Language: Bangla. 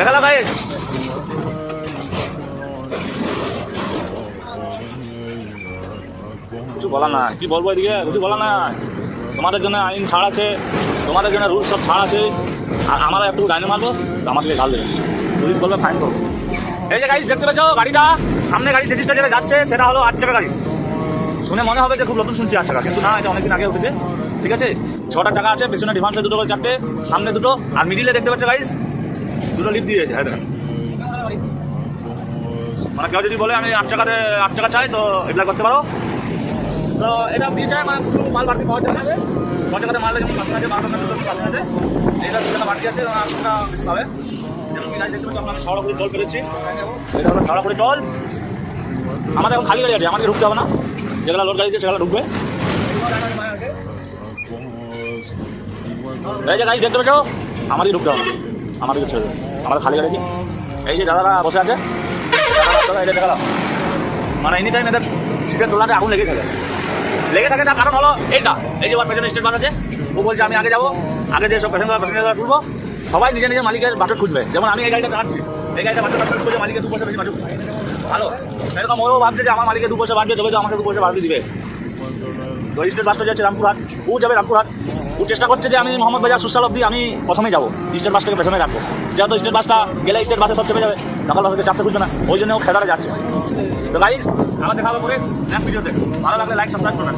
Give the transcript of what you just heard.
দেখা ভাই কিছু বলা না, কি বলবো এদিকে কিছু বলা না। তোমাদের জন্য আইন ছাড় আছে, তোমাদের জন্য রুলস সব ছাড় আছে, আর আমরা একটু ডাইনে মারবো আমাদেরকে গাল দেবে, পুলিশ বলবে ফাইন করবো। এই যে গাড়ি দেখতে পেয়েছো, গাড়িটা সামনে গাড়ি যেটা যেটা যাচ্ছে সেটা হলো 8 চাকা গাড়ি। শুনে মনে হবে যে খুব নতুন শুনছি 8 চাকা, কিন্তু না, এটা অনেকদিন আগে উঠেছে। ঠিক আছে, 6টা চাকা আছে, পেছনে ডিভান্সে 2 করে 4টে, সামনে 2, আর মিডিলে দেখতে পাচ্ছ গাইস 2টো লিফট দিয়েছে। হ্যাঁ দেখেন, মানে কেউ যদি বলে আমি 8 চাকা চাই তো এপ্লাই করতে পারো। তো এটা দিয়ে যায় মানে প্রচুর মাল বাড়তি পাওয়া যাবে। 6 চাকাতে মাল যেমন পাশে আছে, 12 টাকা পাশে আছে, এটা 2 টাকা বাড়তি আছে, আপনারা বেশি পাবে। যেমন কি গাইস দেখতে পাচ্ছ, আমরা শেওড়াফুলি টোল পেরেছি। এটা হলো শেওড়াফুলি টোল। আমাদের এখন খালি গাড়ি আছে, আমাকে ঢুকতে হবে না, যেগুলো লোড গাড়ি আছে সেগুলো ঢুকবে। এই যে গাড়ি দেখতে পেয়েছো, আমারই ঢুকতে হবে, আমাদেরকে ছেড়ে দেবে, আমাদের খালি গাড়ি। এই যে দাদারা বসে আছে, এটা দেখালাম, মানে এনি টাইম এদের সিটের তোলাতে আগুন লেগে থাকে। তার কারণ হলো এইটা, এই যে ওর পেছনে স্টেট বাস আছে, ও বলছে আমি আগে যাবো, আগে যে সব প্যাসেঞ্জার তুলবো, সবাই নিজের নিজের মালিকের বাজেট খুঁজবে। যেমন আমি এই গাড়িটা চালাচ্ছি, এই গাড়িটা বাজেট খুঁজবো যে মালিকের 2 পয়সা বেশি বাজুক, ভালো। এরকম ওও ভাবছে যে আমার মালিকের 2 পয়সা বাড়বে, তবে তো আমাকে 2 পয়সা বাড়তে দিবে। তো স্টেট বাসটা যাচ্ছে রামপুরহাট, ও যাবে রামপুরহাট। ও চেষ্টা করছে যে আমি মোহাম্মদ বাজার সুশাল অব্দি আমি প্রথমে যাবো, স্টেট বাসটাকে পেছনে রাখবো, যেহেতু স্টেট বাসটা গেলে স্টেট বাসে সব চেপে যাবে, সকাল বাসকে চাপতে খুঁজবে না, ওই জন্য ও খেদারে যাচ্ছে। তো গাইস, আমার দেখা হবে পরে নেক্সট ভিডিওতে। ভালো লাগলে লাইক সাবস্ক্রাইব করবেন।